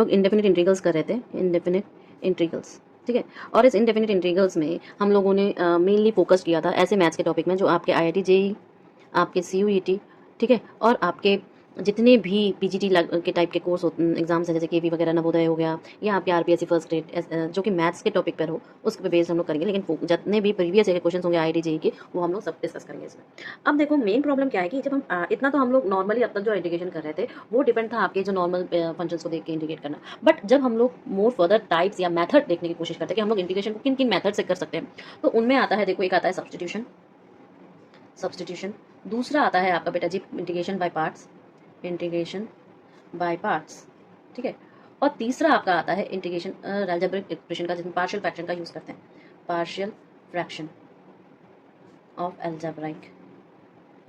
लोग indefinite integrals कर रहे थे, इंडेफिनिट इंटीग्रल्स, ठीक है। और इस इंडेफिनिट इंटीग्रल्स में हम लोगों ने मेनली फोकस किया था ऐसे मैथ्स के टॉपिक में जो आपके IIT जेईई, आपके CUET, ठीक है, और आपके जितने भी PGT के टाइप के कोर्स एग्जाम्स हैं, जैसे KV वगैरह, नवोदय हो गया, या आपके RPSC फर्स्ट ग्रेड, जो कि मैथ्स के टॉपिक पर हो, उसके पे बेस्ड हम लोग करेंगे। लेकिन जितने भी प्रीवियस ईयर के क्वेश्चन होंगे IIT जेईई के, वो हम लोग सब डिस्कस करेंगे इसमें। अब देखो मेन प्रॉब्लम क्या है कि जब हम इतना तो हम लोग नॉर्मली अब तक जो इंटीग्रेशन कर रहे थे वो डिपेंड था आपके जो नॉर्मल फंक्शंस को देख के इंटीग्रेट करना। बट जब हम लोग मोर फर्दर टाइप्स या मेथड देखने की कोशिश करते हैं कि हम लोग इंटीग्रेशन को किन किन मेथड से कर सकते हैं, तो उनमें आता है, देखो एक आता है सब्सटीट्यूशन, दूसरा आता है आपका बेटा जी integration by parts, integration by parts, ठीक है, और तीसरा आपका आता है इंटीग्रेशन अलजेब्रिक एक्सप्रेशन का, जिसमें पार्शियल फ्रैक्शन का यूज करते हैं, partial fraction of algebraic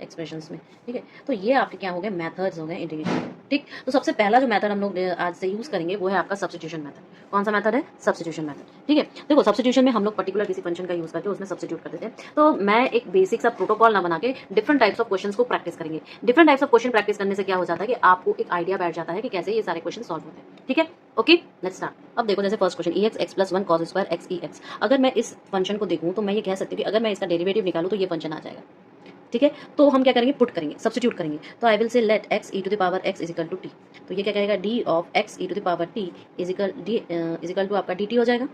expressions में, ठीक है। तो ये आपके क्या हो गए, मेथड्स हो गए इंटीग्रेशन के, ठीक। तो सबसे पहला जो मेथड हम लोग आज से यूज करेंगे वो है आपका सब्स्टिट्यूशन मेथड। कौन सा मेथड है, सब्स्टिट्यूशन मेथड, ठीक है। देखो सब्स्टिट्यूशन में हम लोग पर्टिकुलर किसी फंक्शन का यूज करके उसमें सब्स्टिट्यूट कर देते हैं। तो मैं एक बेसिक सा प्रोटोकॉल ना बना के डिफरेंट टाइप्स ऑफ क्वेश्चंस को प्रैक्टिस करेंगे। Different types of question practice करने से क्या हो जाता है कि आपको एक आइडिया बैठ जाता है कि कैसे ये सारे क्वेश्चन सॉल्व होते हैं, ठीक है। Okay, let's start. अब देखो जैसे first question ex+1 cos square x ex, अगर मैं इस फंक्शन को देखूं तो मैं ये कह सकती हूँ कि अगर मैं इसका डेरिवेटिव निकालूं तो ये फंक्शन आ जाएगा, ठीक है। तो हम क्या करेंगे, पुट करेंगे, सब्स्टिट्यूट करेंगे। तो I will say let x e to the power x is equal to t, तो ये क्या कहेगा, d of x e to the power t is equal to आपका dt हो जाएगा,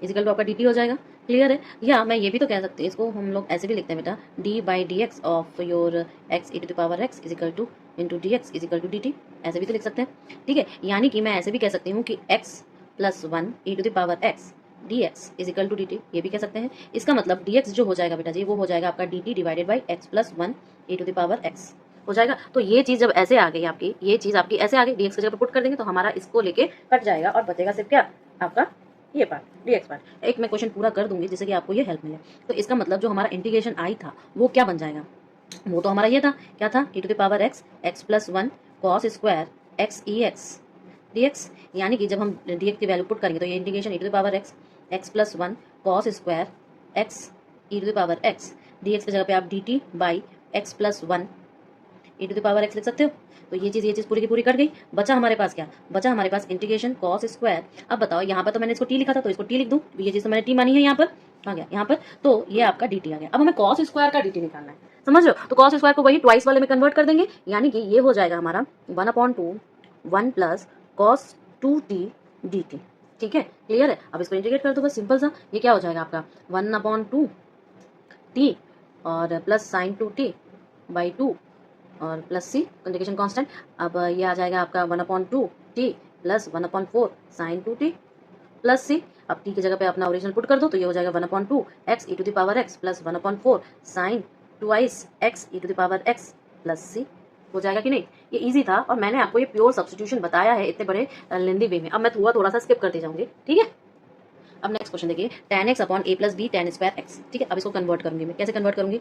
इज इक्वल टू आपका dt हो जाएगा। क्लियर है। या मैं ये भी तो कह सकते हैं, इसको हम लोग ऐसे भी लिखते हैं बेटा, d by D X of your x e to the power x is equal to into D x is equal to dt, ऐसे भी तो लिख सकते हैं, ठीक है। यानी कि मैं ऐसे भी कह सकती हूँ कि x+1 e to the power x dx is equal to dt, ये भी कह सकते हैं। इसका मतलब dx जो हो जाएगा बेटा जी, वो हो जाएगा आपका dt divided by x+1 e to the power x हो जाएगा। तो ये चीज जब ऐसे आ गई आपकी, ये चीज आपकी ऐसे आ गई, dx की जगह पर पुट कर देंगे तो हमारा इसको लेके कट जाएगा और बचेगा सिर्फ क्या, आपका ये पार्ट, dx पार्ट। एक मैं क्वेश्चन पूरा कर दूंगी जिससे कि आपको ये हेल्प मिले। तो इसका मतलब जो हमारा इंटीग्रेशन आई था वो क्या बन जाएगा, वो तो हमारा ये था, क्या था, e to the power x x+1 cos square x e x dx। यानी कि जब हम dx की वैल्यू पुट करेंगे तो ये integration e to the power x x+1 cos square x e to the power x dx की जगह पे आप dt by x+1 e to the power x लिख सकते हो। तो ये चीज पूरी की पूरी कट गई। बचा हमारे पास क्या, बचा हमारे पास इंटीग्रेशन cos स्क्वायर। अब बताओ यहाँ पर तो मैंने इसको t लिखा था तो इसको t लिख दूं, ये चीज तो मैंने t मानी है यहाँ पर, आ गया यहाँ पर, तो ये आपका dt आ गया। अब हमें cos स्क्वायर का dt निकालना है, समझ रहे हो। तो cos स्क्वायर को वही ट्वाइस वाले में कन्वर्ट कर देंगे, यानी कि ये हो जाएगा हमारा 1/2 1 प्लस cos 2t dt, ठीक है। क्लियर है। अब इसको इंटीग्रेट कर दो बस, सिंपल सा। ये क्या हो जाएगा आपका 1/2 t और प्लस साइन 2t बाई 2 और प्लस सी इंटीग्रेशन कांस्टेंट। अब ये आ जाएगा आपका 1/2 t plus 1/4 sine 2t plus सी। अब t की जगह पे अपना ओरिजिनल पुट कर दो तो ये हो जाएगा 1/2 x e to the power x plus 1/4 sine twice x e to the power x plus C. हो जाएगा कि नहीं। ये इजी था और मैंने आपको ये प्योर सब्स्टिट्यूशन बताया है इतने बड़े लेंदी वे में। अब मैं थोड़ा सा स्किप करते जाऊंगी, ठीक है। अब नेक्स्ट क्वेश्चन देखिए, tan x upon a plus B tan square x, ठीक है। अब इसको कन्वर्ट करूंगी मैं, कैसे कन्वर्ट करूंगी,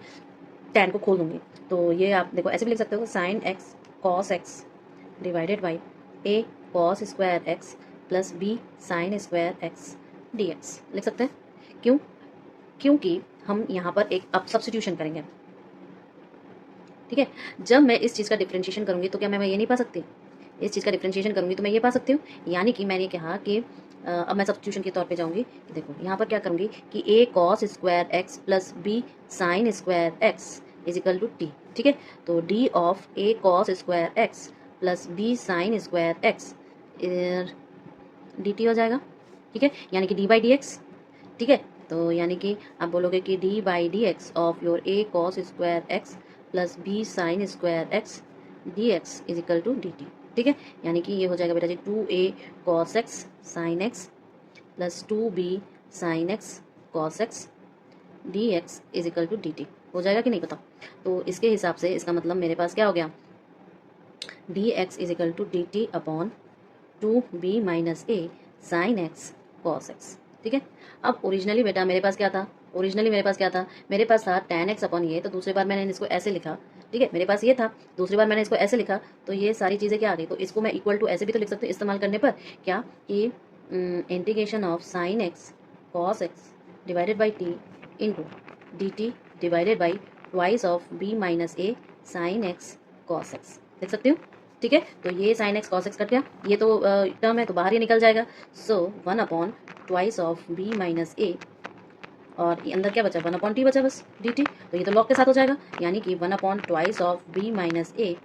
tan को खोल दूंगी तो ये आप देखो ऐसे भी लिख सकते हो, sine x cos x divided by a cos square x plus b sine square x dx लिख सकते हैं। क्यों, क्योंकि हम यहाँ पर एक अब सब्स्टिट्यूशन करेंगे, ठीक है। जब मैं इस चीज़ का डिफरेंशिएशन करूंगी तो क्या मैं ये नहीं पा सकती, इस चीज़ का डिफरेंशिएशन करूंगी तो मैं ये पा सकती हूँ। यानी कि मैंने कहा कि अब मैं सब्स्टिट्यूशन के तौर पे जाऊंगी, देखो यहाँ पर क्या करूंगी कि a cos square x plus b sine square x is equal to t, ठीक है। तो d ऑफ a cos square x plus b sine square x dt हो जाएगा, ठीक है। यानी कि d बाई डी एक्स, ठीक है। तो यानी कि आप बोलोगे कि d by D X of your a cos square x plus b sine square x dx is equal to dt, ठीक है। यानी कि ये हो जाएगा बेटा जी 2a cos x sine x plus 2b sine x cos x dx is equal to dt हो जाएगा कि नहीं, बताओ। तो इसके हिसाब से इसका मतलब मेरे पास क्या हो गया, dx is equal to dt upon 2b minus a sine x cos x, ठीक है। अब ओरिजिनली बेटा मेरे पास क्या था, ओरिजिनली मेरे पास क्या था, मेरे पास था tan x अपॉन ये, तो दूसरी बार मैंने इसको ऐसे लिखा, ठीक है। मेरे पास ये था, दूसरी बार मैंने इसको ऐसे लिखा, तो ये सारी चीज़ें क्या आ गई, तो इसको मैं इक्वल टू ऐसे भी तो लिख सकती हूँ इस्तेमाल करने पर, क्या कि integration of sine x cos x divided by t into dt divided by twice of b minus a sine x cos x लिख सकती हूँ, ठीक है, तो ये sine x cos x cut गया, ये तो टर्म है तो बाहर ही निकल जाएगा। सो 1 ट्वाइस ऑफ बी माइनस ए, और ये अंदर क्या बचा, 1/t बचा बस डी टी, तो ये तो लॉग के साथ हो जाएगा, यानी कि 1 twice of B minus A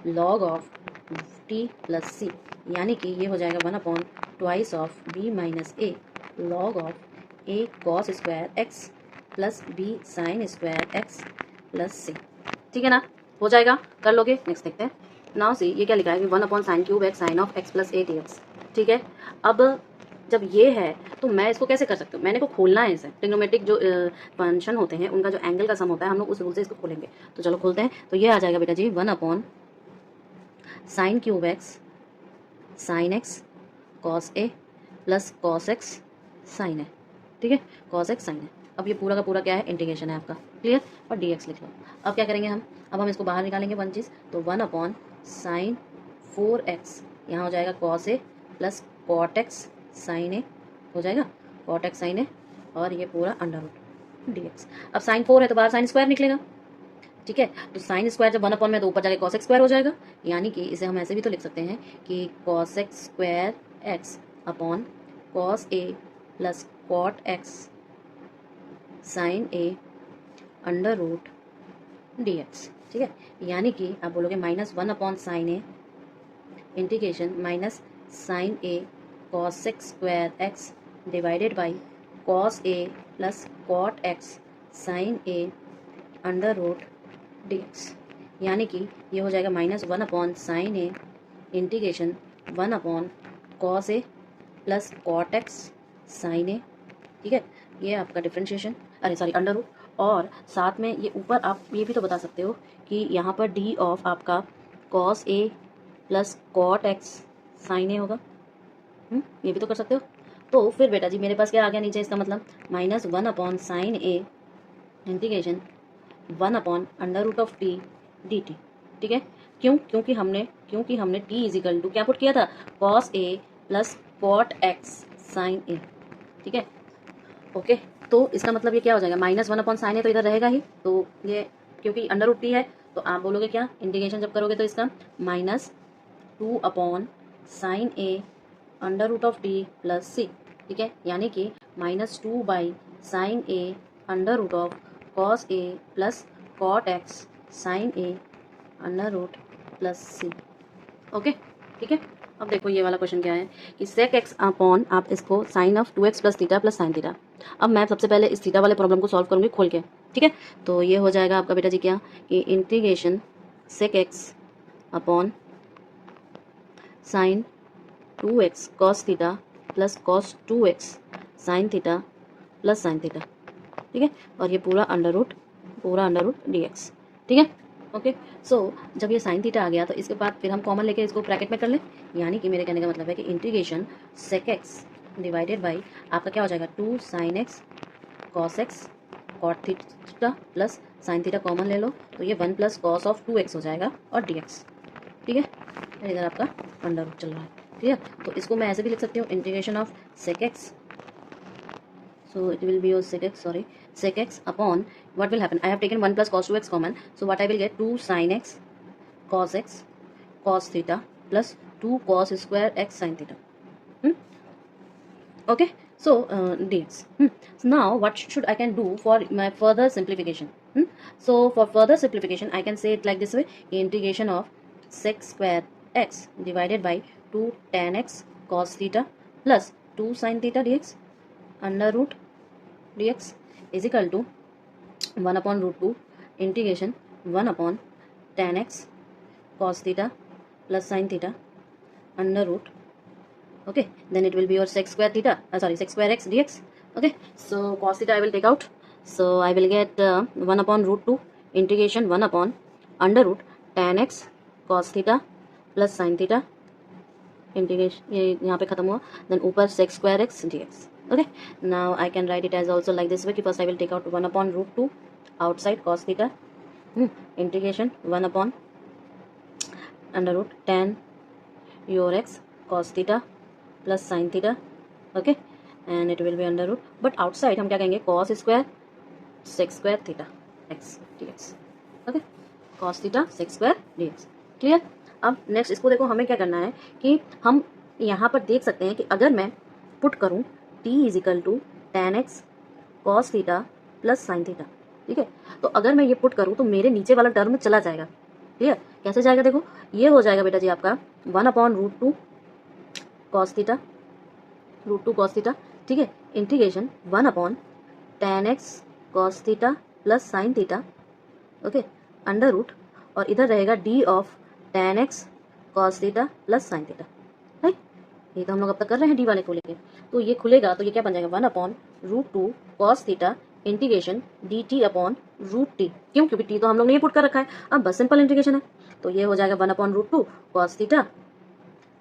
log of T plus C, यानी कि ये हो जाएगा 1 twice of B minus A log of A cos square X plus B sine square X plus C. ठीक है ना, हो जाएगा, कर लोगे। नेक्स्ट देखते हैं। नाउ सी, ये क्या लिखा है कि 1 sine cube x sine of X plus A D X. ठीक है, अब जब ये है तो मैं इसको कैसे कर सकती हूँ, मैंने को खोलना है इसे, ट्रिग्नोमेट्रिक जो फंक्शन होते हैं उनका जो एंगल का सम होता है, हम लोग उस रूल से इसको खोलेंगे। तो चलो खोलते हैं। तो ये आ जाएगा बेटा जी 1 sine cube x sine x cos ए प्लस कॉस एक्स साइन है। ठीक है, कॉस एक्स साइन है। अब ये पूरा का पूरा क्या है, इंटीग्रेशन है आपका, क्लियर, और डी एक्स लिख लो। अब क्या करेंगे हम, अब हम इसको बाहर निकालेंगे वन चीज़, तो 1 साइन 4x, यहाँ हो जाएगा cos A plus cot x sine ए, हो जाएगा कॉट एक्स साइन ए, और ये पूरा अंडर रूट डी एक्स। अब साइन 4 है तो बाहर साइन स्क्वायर निकलेगा। ठीक है, तो साइन स्क्वायर जब 1 में तो ऊपर जाके कॉस एक्स स्क्वायर हो जाएगा, यानी कि इसे हम ऐसे भी तो लिख सकते हैं कि cos X square X upon cos A plus cot x sine A under root D X. ठीक है, यानी कि आप बोलोगे -1 sine A integration minus sine A cos X square x divided by cos A plus cot x sine A under root D X, यानी कि ये हो जाएगा -1 साइन ए इंटीग्रेशन 1 कॉस ए प्लस कॉट एक्स साइन ए। ठीक है, ये आपका डिफ्रेंशिएशन, अरे सॉरी अंडर रूट, और साथ में ये ऊपर आप ये भी तो बता सकते हो कि यहाँ पर डी ऑफ आपका cos A plus cot x sine ए होगा। ये भी तो कर सकते हो। तो फिर बेटा जी मेरे पास क्या आ गया नीचे, इसका मतलब -1 sine A integration 1 under root of t d t. ठीक है, क्यों, क्योंकि हमने टी इज इक्वल टू क्या पुट किया था, कॉस ए प्लस कॉट एक्स साइन ए। ठीक है, ओके, तो इसका मतलब ये क्या हो जाएगा, -1 साइन ए तो इधर रहेगा ही, तो ये क्योंकि अंडर रूट टी है तो आप बोलोगे क्या, इंटीग्रेशन जब करोगे तो इसका -2 sine A under root of T plus C. ठीक है, यानी कि -2 sine A under root of cos A plus cot x sine A under root plus C. Okay, ठीक है। अब देखो ये वाला क्वेश्चन क्या है कि सेक एक्स अपॉन, आप इसको sine of 2x plus theta plus sine theta. अब मैं सबसे पहले इस थीटा वाले प्रॉब्लम को सॉल्व करूंगी खोल के। ठीक है, तो ये हो जाएगा आपका बेटा जी क्या, कि integration sec x upon sine 2x cos theta plus cos 2x sine theta plus sine theta. ठीक है, और ये पूरा अंडर रूट डी एक्स। ठीक है, ओके। सो जब ये साइन थीटा आ गया तो इसके बाद फिर हम कॉमन लेके इसको ब्रैकेट में कर लें, यानी कि मेरे कहने का मतलब है कि integration sec x divided by आपका क्या हो जाएगा, 2 sine x cos x cot theta plus sine theta common ले लो, तो ये 1 प्लस कॉस ऑफ 2x हो जाएगा और डी एक्स। ठीक है, इधर आपका अंडर रूट चल रहा है। ठीक है, तो इसको मैं ऐसे भी लिख सकती हूँ, integration of sec x, so it will be your sec x upon, what will happen, I have taken 1 plus cos 2x common, so what I will get, 2 sin x cos theta plus 2 cos square x sin theta. Okay, so dx. So now what should I can do for my further simplification? So for further simplification I can say it like this way, integration of sec square x divided by 2 tan x cos theta plus 2 sin theta dx under root dx is equal to 1 upon root 2 integration 1 upon tan x cos theta plus sin theta under root, okay, then it will be your sec square theta, sec square x dx. Okay, so cos theta I will take out, so I will get 1 upon root 2 integration 1 upon under root tan x cos theta plus sin theta integration, ये यहाँ पे खत्म हुआ, then ऊपर sec square x dx. Okay, now I can write it as also like this way कि first I will take out 1 upon root 2 outside cos theta, integration 1 upon under root tan your x cos theta plus sin theta. Okay, and it will be under root, but outside हम क्या कहेंगे, cos square sec square theta x dx. Okay, cos theta sec square dx. Clear? अब next इसको देखो, हमें क्या करना है कि हम यहाँ पर देख सकते हैं कि अगर मैं पुट करूँ t is equal to tan x cos theta plus sine theta, ठीक है। तो अगर मैं ये पुट करूँ तो मेरे नीचे वाला टर्म चला जाएगा। क्लियर? कैसे जाएगा? देखो, ये हो जाएगा बेटा जी आपका 1/√2 कॉस थीटा, √2 कॉस थीटा, ठीक है, integration 1/tan x cos theta plus sine theta, okay, under root, और इधर रहेगा d of tan x cos theta plus sine theta, right. ये तो हम लोग अब तक कर रहे हैं डी वाले को लेके। तो ये खुलेगा तो ये क्या बन जाएगा 1/√2 कॉस थीटा इंटीग्रेशन dt/√t। क्यों? क्योंकि t तो हम लोग ने ये पुट कर रखा है। अब बस सिंपल इंटीग्रेशन है, तो ये हो जाएगा 1/√2 कॉस थीटा,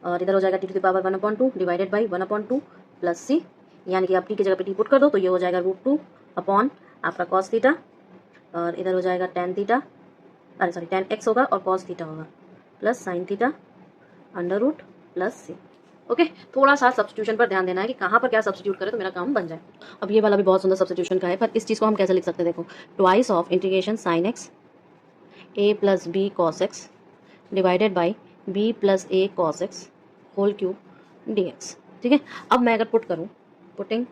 और इधर हो जाएगा t⁻1/2 divided by 1/2 plus C, यानी कि आप t की जगह पे t पुट कर दो तो ये हो जाएगा √2 अपॉन आपका कॉस थीटा, और इधर हो जाएगा tan थीटा, अरे सॉरी tan x होगा और कॉस थीटा होगा plus sine theta under root plus C. Okay, थोड़ा सा सब्स्टिट्यूशन पर ध्यान देना है कि कहाँ पर क्या सब्स्टिट्यूट करें तो मेरा काम बन जाए। अब ये वाला भी बहुत सुंदर सब्स्टिट्यूशन का है, पर इस चीज़ को हम कैसे लिख सकते हैं? देखो, twice of integration sine x a plus b cos x divided by b plus a cos x whole cube dx, ठीक है। अब मैं अगर पुट करूँ, putting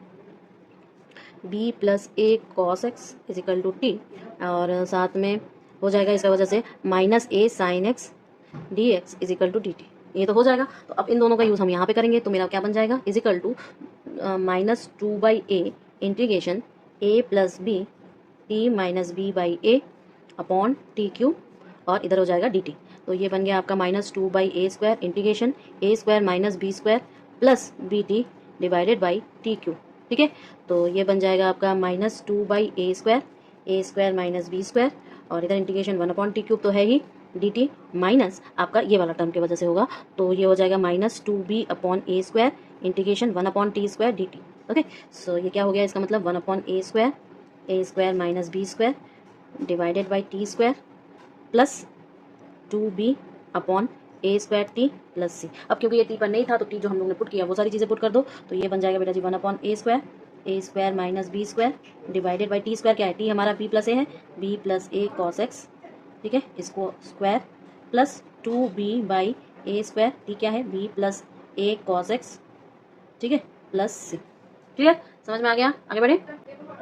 b plus a cos x is equal to t, और साथ में हो जाएगा इसका वजह से minus a sine x d x is equal to d t, ये तो हो जाएगा। तो अब इन दोनों का यूज़ हम यहाँ पे करेंगे, तो मेरा क्या बन जाएगा is equal to -2/a integration a plus b t minus b by a upon t cube, और इधर हो जाएगा डी टी। तो ये बन गया आपका -2/a² integration a² minus b² plus b t divided by t cube, ठीक है। तो ये बन जाएगा आपका -2/a² माइनस b², और इधर इंटीग्रेशन 1/t³ तो है ही, dt माइनस आपका ये वाला टर्म की वजह से होगा, तो ये हो जाएगा -2b/a² integration 1/t² dt, okay. सो ये क्या हो गया, इसका मतलब 1/a² minus b² divided by t² plus 2b/a² plus सी। अब क्योंकि ये t पर नहीं था तो t जो हम लोग ने पुट किया वो सारी चीज़ें पुट कर दो, तो ये बन जाएगा बेटा जी 1/a² minus b² divided by t² क्या है, t हमारा b प्लस ए है, b plus a cos x, ठीक है, इसको स्क्वायर प्लस 2b/a², टी क्या है, b plus a cos x, ठीक है, प्लस सी। क्लियर? समझ में आ गया? आगे बढ़े।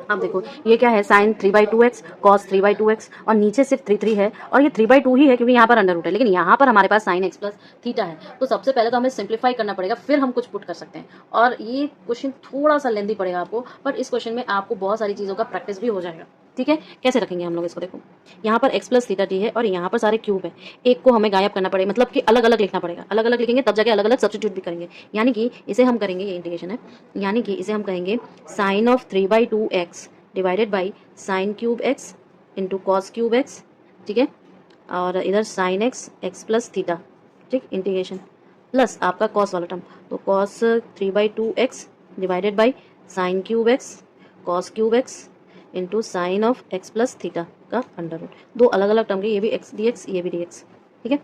अब देखो, ये क्या है, साइन 3/2x कॉस 3/2x, और नीचे सिर्फ 3 है, और ये 3/2 ही है क्योंकि यहाँ पर अंडर रूट है, लेकिन यहाँ पर हमारे पास साइन x प्लस थीटा है। तो सबसे पहले तो हमें सिंप्लीफाई करना पड़ेगा, फिर हम कुछ पुट कर सकते हैं। और ये क्वेश्चन थोड़ा सा लेंदी पड़ेगा आपको, बट इस क्वेश्चन में आपको बहुत सारी चीज़ों का प्रैक्टिस भी हो जाएगा, ठीक है। कैसे रखेंगे हम लोग इसको? देखो, यहाँ पर x प्लस थीटा टी है और यहाँ पर सारे क्यूब है, एक को हमें गायब करना पड़ेगा, मतलब कि अलग अलग लिखना पड़ेगा। अलग अलग लिखेंगे तब जाके अलग अलग सब्स्टिट्यूट भी करेंगे, यानी कि इसे हम करेंगे, ये इंटीग्रेशन है, यानी कि इसे हम कहेंगे sine of 3/2x divided by sine cube x into cos cube x, ठीक है, और इधर साइन एक्स प्लस थीटा, ठीक, इंटीग्रेशन प्लस आपका कॉस वाला टर्म, तो cos 3/2x divided by sine cube x cos cube x into sine of x plus theta का under root. दो अलग अलग टर्म के, ये भी x dx ये भी dx, ठीक है,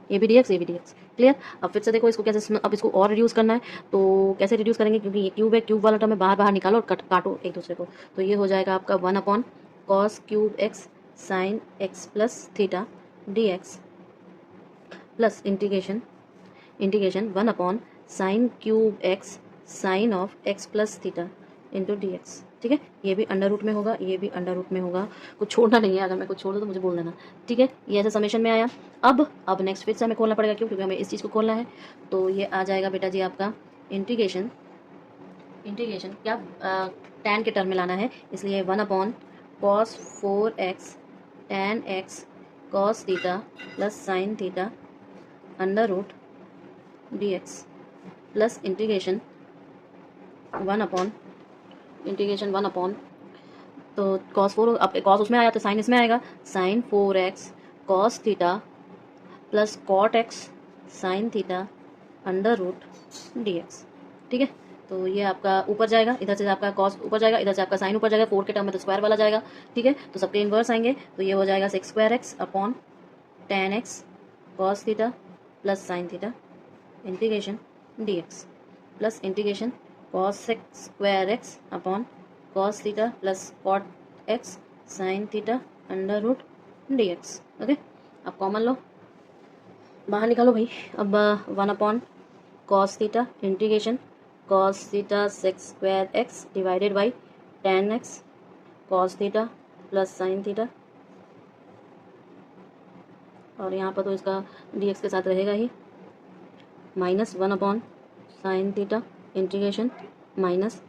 ये भी dx ये भी dx। क्लियर? अब फिर से देखो इसको कैसे, अब इसको और रिड्यूस करना है, तो कैसे रिड्यूस करेंगे, क्योंकि ये क्यूब है, क्यूब वाला टर्म है, बाहर बाहर निकालो और काटो एक दूसरे को, तो ये हो जाएगा आपका 1/cos cube x sine x plus theta dx plus integration 1/sin cube x sine of x plus theta into dx, ठीक है। ये भी अंडर रूट में होगा, ये भी अंडर रूट में होगा, कुछ छोड़ना नहीं है, अगर मैं कुछ छोड़ दूँ तो मुझे बोल देना, ठीक है। ये ऐसे समेशन में आया। अब नेक्स्ट फिर से हमें खोलना पड़ेगा, क्यों? क्योंकि हमें इस चीज़ को खोलना है, तो ये आ जाएगा बेटा जी आपका इंटीग्रेशन क्या tan के टर्म में लाना है, इसलिए 1/cos 4x tan x cos theta plus sine theta under root dx plus integration 1/, तो cos 4, अब cos उसमें आया तो साइन इसमें आएगा, sine 4x cos theta plus cot x sine theta under root dx, ठीक है। तो ये आपका ऊपर जाएगा, इधर से आपका cos ऊपर जाएगा, इधर से आपका साइन ऊपर जाएगा, 4 के टर्म में तो स्क्वायर वाला जाएगा, ठीक है। तो सबके इन्वर्स आएंगे, तो ये हो जाएगा sec² upon tan x cos theta plus sine theta integration dx plus integration cos sec² upon cos theta plus cot x sine theta under root dx, okay. अब कॉमन लो, बाहर निकालो भाई। अब 1/cos θ integration cos θ sec square x divided by tan x cos θ plus sin θ, और यहाँ पर तो इसका dx के साथ रहेगा ही, -1/sin θ integration minus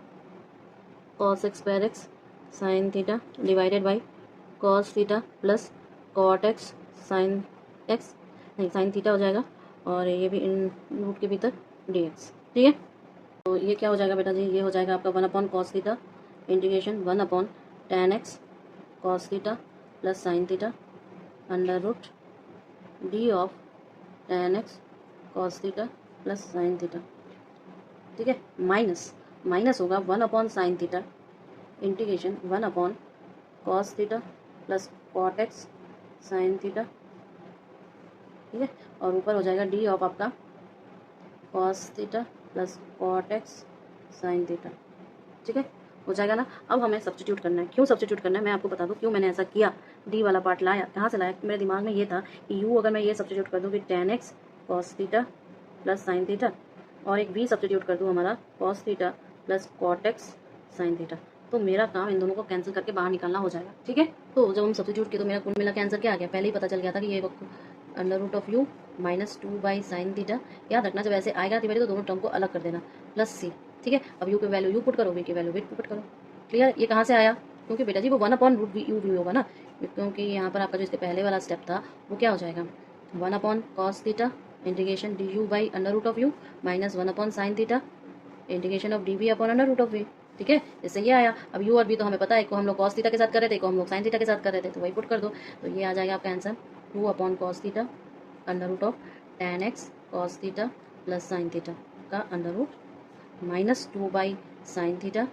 cos x square x sin θ divided by cos θ plus cot x sin x, नहीं sin θ हो जाएगा, और ये भी इन रूट के भीतर dx। ठीक है, तो ये क्या हो जाएगा बेटा जी, ये हो जाएगा आपका 1/cos θ integration 1/tan x cos θ plus sin θ under root d of tan x cos θ plus sin θ। ठीक है, माइनस होगा 1/sin θ integration 1/cos θ plus cot x sin θ। ठीक है, और ऊपर हो जाएगा d ऑफ आपका cos θ plus cot x sin θ। ठीक है, हो जाएगा ना। अब हमें सब्स्टिट्यूट करना है। क्यों सब्स्टिट्यूट करना है मैं आपको बता दूं क्यों मैंने ऐसा किया। डी वाला पार्ट लाया, कहाँ से लाया, मेरे दिमाग में ये था कि यू अगर मैं ये सब्स्टिट्यूट कर दूं कि tan x cos θ plus sin θ, और एक v सब्स्टिट्यूट कर दूं हमारा cos θ plus cot x sin θ, तो मेरा काम इन दोनों को कैंसिल करके बाहर निकालना हो जाएगा। ठीक है, तो जब हम सब्स्टिट्यूट किए तो मेरा कुल मिला के आंसर क्या आ गया, पहले ही पता चल गया था कि ये under root of you -2/sin θ। याद रखना जब ऐसे आएगा तो दोनों टर्म को अलग कर देना, प्लस सी। ठीक है, अब यू की वैल्यू यू पुट करो, वी की वैल्यू वी पुट करो। क्लियर, ये कहाँ से आया, क्योंकि बेटा जी वो 1/√u होगा ना, क्योंकि यहाँ पर आपका जो इसके पहले वाला स्टेप था वो क्या हो जाएगा 1/cos θ integration D U by under root of U minus 1/sin θ integration of D V upon under root of V. ठीक है, इससे ये आया। अब यू और बी तो हमें पता है, को हम लोग cos θ के साथ कर रहे थे, को हम लोग sin θ के साथ कर रहे थे, तो वही पुट कर दो, तो ये आ जाएगा आपका answer 2/cos θ under root of tan x cos θ plus sin θ का under root -2/sin θ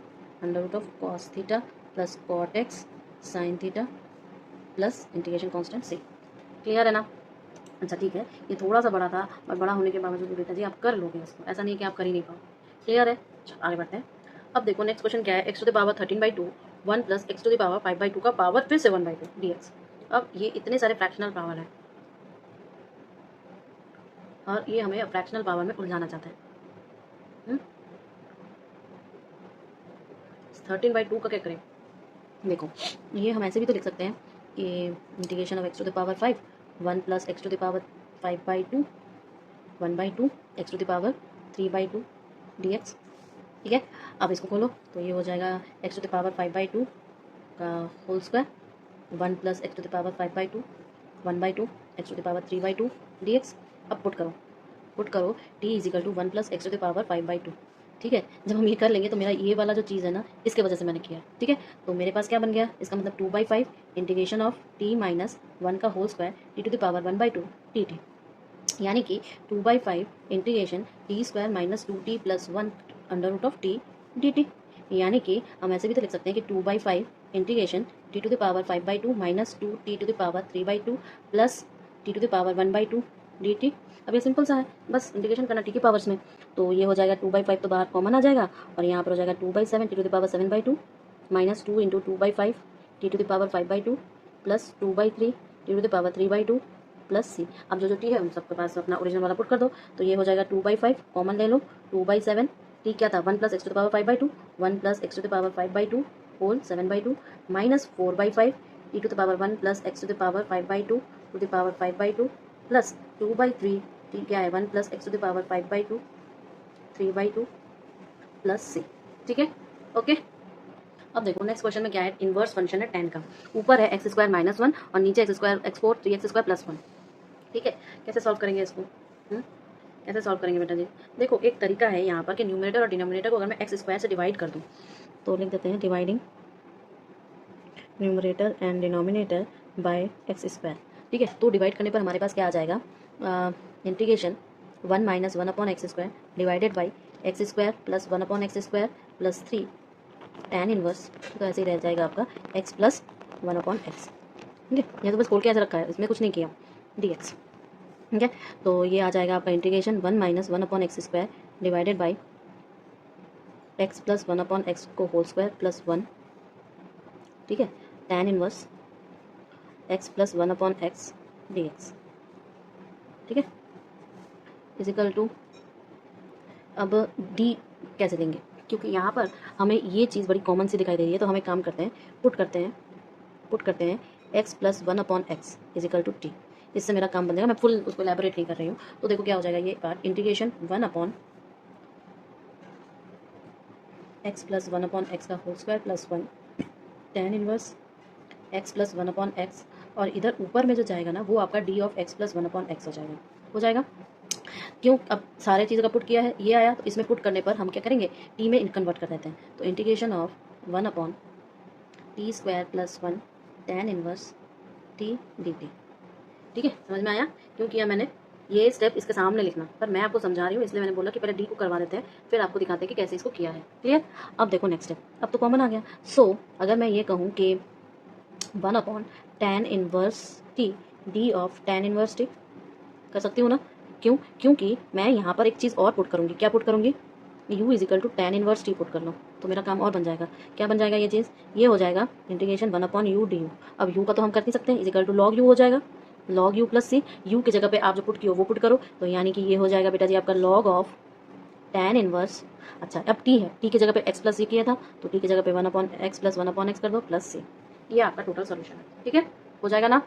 under root of cos θ plus cot x sin θ plus integration constant c। Clear है ना। अच्छा ठीक है, ये थोड़ा सा बड़ा था, और बड़ा होने के बावजूद बेटा जी आप कर लोगे इसको, ऐसा नहीं कि आप कर ही नहीं पाओ। क्लियर है, आगे बढ़ते हैं। अब देखो नेक्स्ट क्वेश्चन क्या है, x⁻13/2 1 प्लस x⁻5/2 का पावर फिर से 1/2 dx। अब ये इतने सारे फ्रैक्शनल पावर हैं और ये हमें फ्रैक्शनल पावर में उलझाना चाहते हैं। 13/2 का क्या करें, देखो ये हम ऐसे भी तो लिख सकते हैं कि integration of x⁵ 1 plus x⁵5/2 1/2 x⁵3/2 dx। ठीक है, अब इसको खोलो तो ये हो जाएगा x⁵5/2 का whole square 1 plus x⁵5/2 1/2 x⁵3/2 dx। अब पुट करो t is equal to 1 plus x⁵5/2। ठीक है, जब हम ये कर लेंगे तो मेरा ये वाला जो चीज़ है ना, इसके वजह से मैंने किया। ठीक है, तो मेरे पास क्या बन गया, इसका मतलब 2/5 इंटीग्रेशन ऑफ t माइनस 1 का होल स्क्वायर t⁻1/2 dt, यानी कि 2/5 integration t square minus 2t plus 1 under root of t dt। यानी कि हम ऐसे भी तो लिख सकते हैं कि 2/5 integration t⁵5/2 minus 2t⁵3/2 plus t⁻1/2 dt। अब ये सिंपल सा है, बस इंटीग्रेशन करना t की पावर्स में, तो ये हो जाएगा 2/5 तो बाहर कॉमन आ जाएगा, और यहाँ पर हो जाएगा 2/7 t⁻7/2 minus 2 into 2/5 t⁻5/2 plus 2/3 t⁻3/2 plus सी। अब जो टी है उन सबके पास अपना ओरिजिनल वाला पुट कर दो, तो ये हो जाएगा 2/5 कॉमन ले लो, 2/7 टी क्या था 1 plus x⁵5/2 1 plus x⁵5/2 whole 7/2 minus 4/5 t⁻1 plus x⁵5/2 5/2 plus 2/3 t क्या है 1 प्लस x⁵5/2 3/2 प्लस सी। ठीक है, ओके। अब देखो नेक्स्ट क्वेश्चन में क्या है, इनवर्स फंक्शन है tan का, ऊपर है x² - 1 और नीचे x4 3x² + 1। ठीक है, कैसे सॉल्व करेंगे इसको, कैसे सॉल्व करेंगे बेटा जी, देखो एक तरीका है यहाँ पर कि न्यूमरेटर और डिनोमिनेटर को अगर मैं x² से डिवाइड कर दूँ, तो लिख देते हैं dividing numerator and denominator by x²। ठीक है, तो डिवाइड करने पर हमारे पास क्या आ जाएगा, integration 1 - 1/x² divided by x² plus 1/x² plus 3 tan inverse, तो ऐसे ही रह जाएगा आपका x प्लस 1/x। ठीक है, ये तो बस खोल के ऐसे रखा है, इसमें कुछ नहीं किया dx। ठीक है, तो ये आ जाएगा आपका integration 1 - 1/x² divided by x plus 1/x को होल स्क्वायर प्लस 1। ठीक है, tan inverse x plus 1/x dx। ठीक है, इज इक्वल टू, अब डी कैसे देंगे, क्योंकि यहाँ पर हमें ये चीज़ बड़ी कॉमन सी दिखाई दे रही है, तो हम एक काम करते हैं, पुट करते हैं x plus 1/x is equal to t. इससे मेरा काम बन जाएगा। मैं फुल उसको एलैबोरेट नहीं कर रही हूँ। तो देखो क्या हो जाएगा ये part, integration 1/x plus 1/x का whole square plus 1 tan inverse x plus 1/x, और इधर ऊपर में जो जाएगा ना वो आपका d of x plus 1/x हो जाएगा। क्यों, अब सारे चीज़ का पुट किया है, ये आया, तो इसमें पुट करने पर हम क्या करेंगे, टी में कन्वर्ट कर देते हैं। तो integration of 1/t square plus 1 tan inverse t dt। ठीक है, समझ में आया क्यों किया मैंने ये स्टेप इसके सामने लिखना, पर मैं आपको समझा रही हूँ इसलिए मैंने बोला कि पहले डी को करवा देते हैं, फिर आपको दिखाते हैं कि कैसे इसको किया है। क्लियर। अब देखो नेक्स्ट स्टेप, अब तो कॉमन आ गया। सो अगर मैं ये कहूँ कि 1/tan inverse T D of tan inverse T, कर सकती हूँ ना। क्यों, क्योंकि मैं यहाँ पर एक चीज़ और पुट करूँगी। क्या पुट करूँगी, u is equal to tan inverse t put कर लो, तो मेरा काम और बन जाएगा। क्या बन जाएगा ये चीज़, ये हो जाएगा इंटीग्रेशन 1/u du। अब u का तो हम कर नहीं सकते, is equal to log u हो जाएगा, log u plus c, u की जगह पे आप जो पुट किया वो पुट करो, तो यानी कि ये हो जाएगा बेटा जी आपका log ऑफ tan इनवर्स। अच्छा, अब t है, t की जगह पे x प्लस सी किया था, तो t की जगह पे 1/x प्लस 1/x कर दो प्लस सी। ये आपका टोटल सोल्यूशन है। ठीक है, हो जाएगा ना।